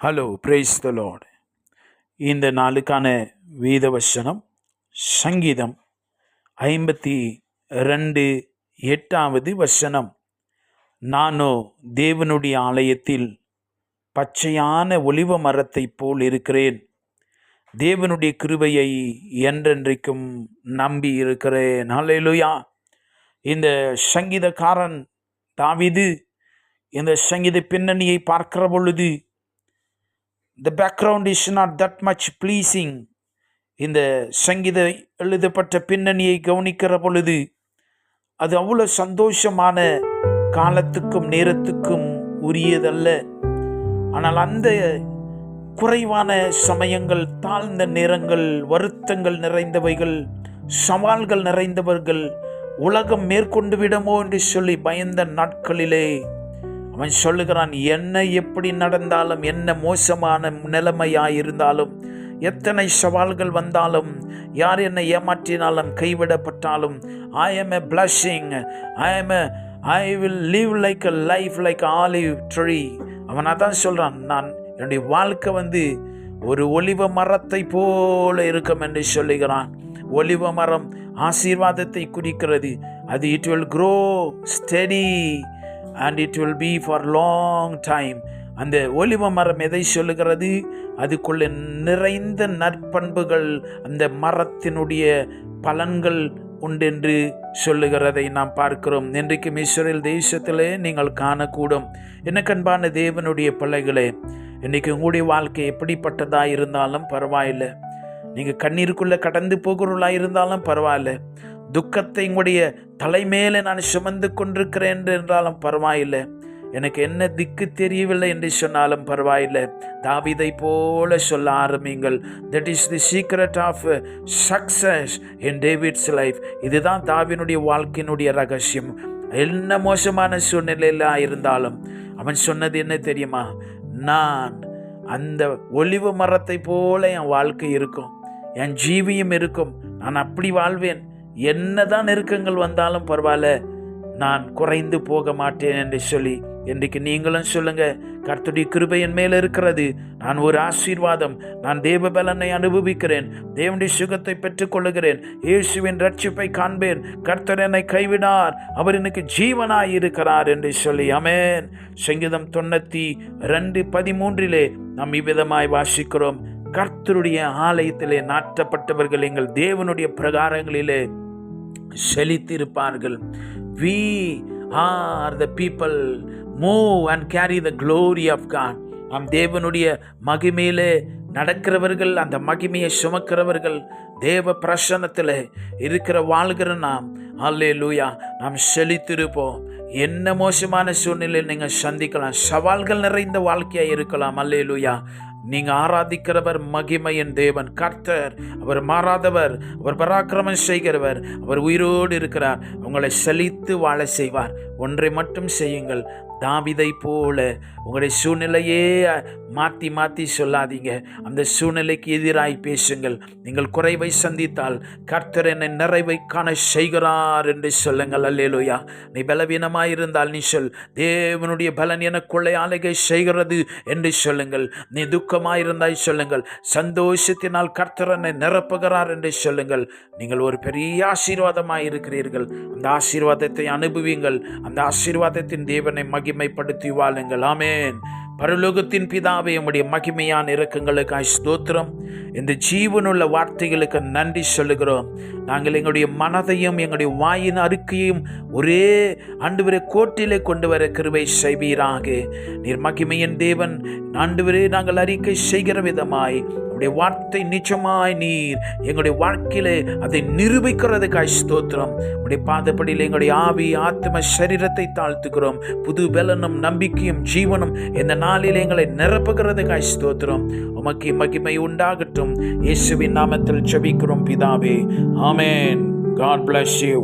Hello, praise the Lord. இந்த நாளுக்கான வேத வசனம் சங்கீதம் 52:8 நானோ தேவனுடைய ஆலயத்தில் பச்சையான ஒலிவ மரத்தைப் போல் இருக்கிறேன். தேவனுடைய கிருபையை என்றென்றைக்கும் நம்பி இருக்கிறேன். ஹல்லேலூயா. இந்த சங்கீதக்காரன் தாவீது இந்த சங்கீத பின்னணியை பார்க்கிற பொழுது the background is not that much pleasing. இந்த சங்கீத எழுதப்பட்ட பின்னணியை கவனிக்கிற பொழுது அது அவ்வளவு சந்தோஷமான காலத்துக்கும் நேரத்துக்கும் உரியதல்ல. ஆனால் அந்த குறைவான சமயங்கள், தாழ்ந்த நேரங்கள், வருத்தங்கள் நிறைந்தவைகள், சவால்கள் நிறைந்தவர்கள், உலகம் மேற்கொண்டு விடுமோ என்று சொல்லி பயந்த நாட்களிலே அவன் சொல்லுகிறான், என்ன எப்படி நடந்தாலும், என்ன மோசமான நிலைமையாயிருந்தாலும், எத்தனை சவால்கள் வந்தாலும், யார் என்னை ஏமாற்றினாலும், கைவிடப்பட்டாலும், I am a blessing. I will live like a life like an olive tree. அவன் அதான் சொல்றான், நான் என்னுடைய வாழ்க்கை ஒரு ஒலிவ மரத்தை போல இருக்கும் என்று சொல்லுகிறான். ஒலிவ மரம் ஆசீர்வாதத்தை குறிக்கிறது. அது it will grow steady and it will be for long time. அந்த ஒலிவ மரம் எதை சொல்லுகிறது? அதுக்குள்ள நிறைந்த நற்பண்புகள், அந்த மரத்தினுடைய பலன்கள் உண்டென்று சொல்லுகிறதை நாம் பார்க்கிறோம். இன்றைக்கு இஸ்ரவேல் தேசத்திலே நீங்கள் காணக்கூடும். எனக்கு அன்பான தேவனுடைய பிள்ளைகளே, இன்றைக்கு உங்களுடைய வாழ்க்கை எப்படிப்பட்டதா இருந்தாலும் பரவாயில்லை, நீங்கள் கண்ணீருக்குள்ளே கடந்து போகிறவர்களா இருந்தாலும் பரவாயில்லை, துக்கத்தை உங்களுடைய தலைமையில நான் சுமந்து கொண்டிருக்கிறேன் என்றாலும் பரவாயில்லை, எனக்கு என்ன திக்கு தெரியவில்லை என்று சொன்னாலும் பரவாயில்லை, தாவீதை போல சொல்ல ஆரம்பிங்கள். That is the secret of success in David's life. இதுதான் தாவீதுடைய வாழ்க்கையினுடைய ரகசியம். என்ன மோசமான சூழ்நிலையில் இருந்தாலும் அவன் சொன்னது என்ன தெரியுமா? நான் அந்த ஒலிவ மரத்தை போல என் வாழ்க்கை இருக்கும், என் ஜீவியம் இருக்கும், நான் அப்படி வாழ்வேன். என்னதான் நெருக்கங்கள் வந்தாலும் பரவாயில்ல, நான் குறைந்து போக மாட்டேன் என்று சொல்லி இன்றைக்கு நீங்களும் சொல்லுங்க, கர்த்தருடைய கிருபை என் மேல இருக்கிறது, நான் ஒரு ஆசீர்வாதம், நான் தேவ பலனை அனுபவிக்கிறேன், தேவனுடைய சுகத்தை பெற்றுக் கொள்ளுகிறேன், இயேசுவின் ரட்சிப்பை காண்பேன், கர்த்தர் என்னை கைவிடார், அவர் எனக்கு ஜீவனாய் இருக்கிறார் என்று சொல்லி. ஆமென். சங்கீதம் 92:13 நாம் இவ்விதமாய் வாசிக்கிறோம், கர்த்தருடைய ஆலயத்திலே நாட்டப்பட்டவர்கள் எங்கள் தேவனுடைய பிரகாரங்களிலே செழித்திருப்பார்கள். We are the people move and carry the glory of God. நாம் தேவனுடைய மகிமையிலே நடக்கிறவர்கள், அந்த மகிமையை சுமக்கிறவர்கள், தேவ பிரசன்னத்தில் இருக்கிற வாழ்கிற நாம், அல்லேலூயா, நாம் செழித்திருப்போம். என்ன மோசமான சூழ்நிலையில் நீங்கள் சந்திக்கலாம், சவால்கள் நிறைந்த வாழ்க்கையாக இருக்கலாம், அல்லேலூயா. நீங்கள் ஆராதிக்கிறவர் மகிமையின் தேவன் கர்த்தர், அவர் மாறாதவர், அவர் பராக்கிரமம் செய்கிறவர், அவர் உயிரோடு இருக்கிறார், உங்களை செழித்து வாழ செய்வார். ஒன்றை மட்டும் செய்யுங்கள், தாவீதை போல உங்களுடைய சூழ்நிலையே மாற்றி மாற்றி சொல்லாதீங்க, அந்த சூழ்நிலைக்கு எதிராய் பேசுங்கள். நீங்கள் குறைவை சந்தித்தால் கர்த்தர் என்னை நிறைவை காண செய்கிறார் என்று சொல்லுங்கள். அல்லேலூயா. நீ பலவீனமாயிருந்தால் நீ சொல், தேவனுடைய பலன் எனக்குள்ளே ஆளுகை செய்கிறது என்று சொல்லுங்கள். நீ துக்கமாயிருந்தாய் சொல்லுங்கள், சந்தோஷத்தினால் கர்த்தர் என்னை நிரப்புகிறார் என்று சொல்லுங்கள். நீங்கள் ஒரு பெரிய ஆசீர்வாதமாய் இருக்கிறீர்கள். அந்த ஆசீர்வாதத்தை அனுபவியுங்கள். அந்த ஆசீர்வாதத்தின் தேவனை மகிமைப்படுத்தி வாழுங்கள். ஆமென். பரலோகத்தின் பிதாவே, உம்முடைய மகிமையான இரக்கங்களுக்காய் ஸ்தோத்திரம். இந்த ஜீவனுள்ள வார்த்தைகளுக்கு நன்றி சொல்லுகிறோம். நாங்கள் எங்களுடைய மனதையும் எங்களுடைய வாயின் அறிக்கையும் ஒரே ஆண்டவரே கோட்டிலே கொண்டு வர கிருபை செய்வீராக. நீர் மகிமையின் தேவன். ஆண்டவரே, நாங்கள் அறிக்கை செய்கிற விதமாய் உடைய வார்த்தை நிச்சயமாய் நீர் எங்களுடைய வாழ்க்கையிலே அதை நிரூபிக்கிறதுக்காய் ஸ்தோத்திரம். உடைய பாதப்படியில் எங்களுடைய ஆவி, ஆத்ம, சரீரத்தை தாழ்த்துக்கிறோம். புது பலனும் நம்பிக்கையும் ஜீவனும் இந்த நாளில் எங்களை நிரப்புகிறதுக்காய் ஸ்தோத்திரம். உமக்கு மகிமை உண்டாகட்டும். இயேசுவின் நாமத்தில் ஜெபிக்கிறோம் பிதாவே. ஆமென். God bless you.